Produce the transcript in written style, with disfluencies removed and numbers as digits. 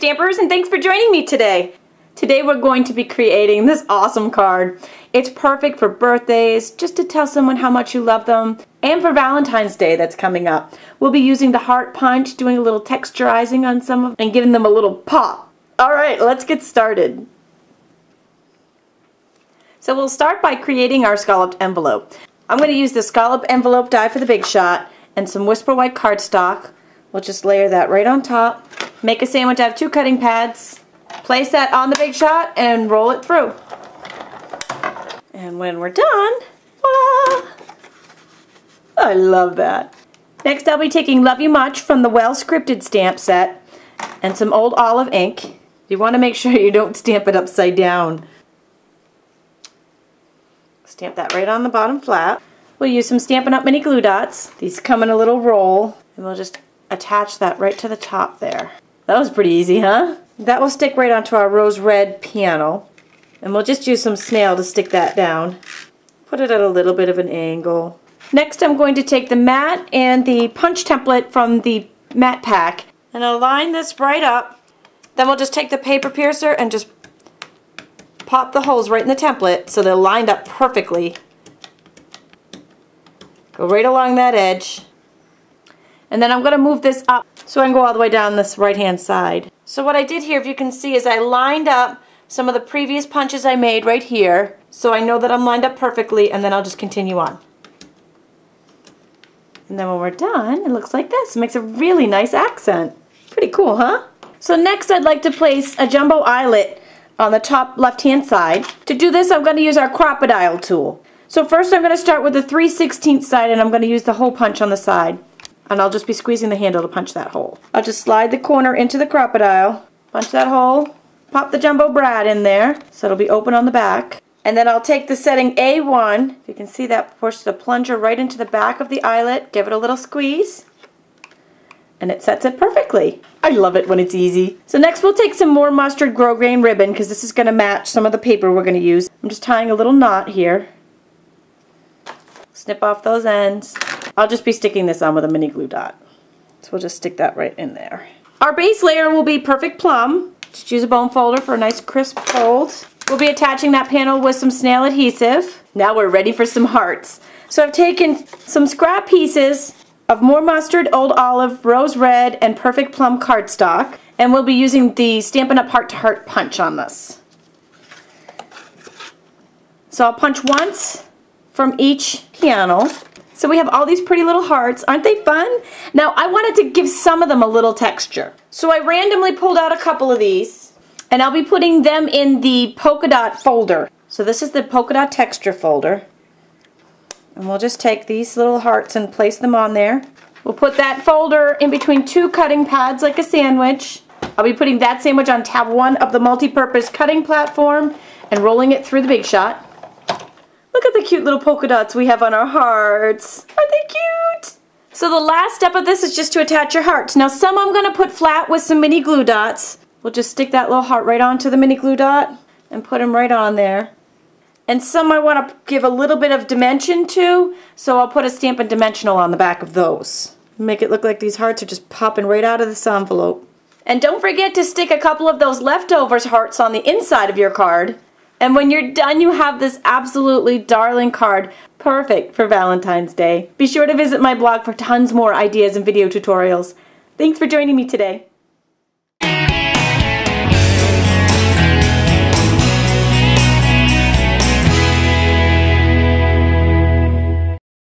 Stampers, and thanks for joining me today. Today we're going to be creating this awesome card. It's perfect for birthdays, just to tell someone how much you love them, and for Valentine's Day that's coming up. We'll be using the heart punch, doing a little texturizing on some of them, and giving them a little pop. Alright, let's get started. So we'll start by creating our scalloped envelope. I'm going to use the scallop envelope die for the big shot, and some Whisper White cardstock. We'll just layer that right on top. Make a sandwich out of 2 cutting pads. Place that on the big shot and roll it through. And when we're done, voila! I love that. Next I'll be taking Love You Much from the Well Scripted stamp set and some old olive ink. You want to make sure you don't stamp it upside down. Stamp that right on the bottom flat. We'll use some Stampin' Up! Mini glue dots. These come in a little roll, and we'll just attach that right to the top there. That was pretty easy, huh? That will stick right onto our rose red piano, and we'll just use some snail to stick that down. Put it at a little bit of an angle. Next I'm going to take the mat and the punch template from the mat pack and align this right up. Then we'll just take the paper piercer and just pop the holes right in the template so they're lined up perfectly. Go right along that edge. And then I'm going to move this up so I can go all the way down this right hand side. So what I did here, if you can see, is I lined up some of the previous punches I made right here, so I know that I'm lined up perfectly, and then I'll just continue on. And then when we're done, it looks like this. It makes a really nice accent. Pretty cool, huh? So next I'd like to place a jumbo eyelet on the top left hand side. To do this I'm going to use our crop-a-dile tool. So first I'm going to start with the 3/16 side, and I'm going to use the hole punch on the side. And I'll just be squeezing the handle to punch that hole. I'll just slide the corner into the crop-a-dile, punch that hole, pop the jumbo brad in there so it'll be open on the back. And then I'll take the setting A1, if you can see that, push the plunger right into the back of the eyelet, give it a little squeeze, and it sets it perfectly. I love it when it's easy. So next we'll take some more mustard grosgrain ribbon, because this is going to match some of the paper we're going to use. I'm just tying a little knot here. Snip off those ends. I'll just be sticking this on with a mini glue dot. So we'll just stick that right in there. Our base layer will be Perfect Plum. Just use a bone folder for a nice crisp fold. We'll be attaching that panel with some snail adhesive. Now we're ready for some hearts. So I've taken some scrap pieces of more mustard, old olive, rose red, and Perfect Plum cardstock. And we'll be using the Stampin' Up! Heart to Heart punch on this. So I'll punch once from each piano. So we have all these pretty little hearts. Aren't they fun? Now I wanted to give some of them a little texture. So I randomly pulled out a couple of these, and I'll be putting them in the polka dot folder. So this is the polka dot texture folder. And we'll just take these little hearts and place them on there. We'll put that folder in between 2 cutting pads like a sandwich. I'll be putting that sandwich on tab 1 of the multi-purpose cutting platform and rolling it through the big shot. Look at the cute little polka dots we have on our hearts. Aren't they cute? So the last step of this is just to attach your hearts. Now some I'm going to put flat with some mini glue dots. We'll just stick that little heart right onto the mini glue dot and put them right on there. And some I want to give a little bit of dimension to, so I'll put a Stampin' Dimensional on the back of those. Make it look like these hearts are just popping right out of this envelope. And don't forget to stick a couple of those leftovers hearts on the inside of your card. And when you're done, you have this absolutely darling card, perfect for Valentine's Day. Be sure to visit my blog for tons more ideas and video tutorials. Thanks for joining me today.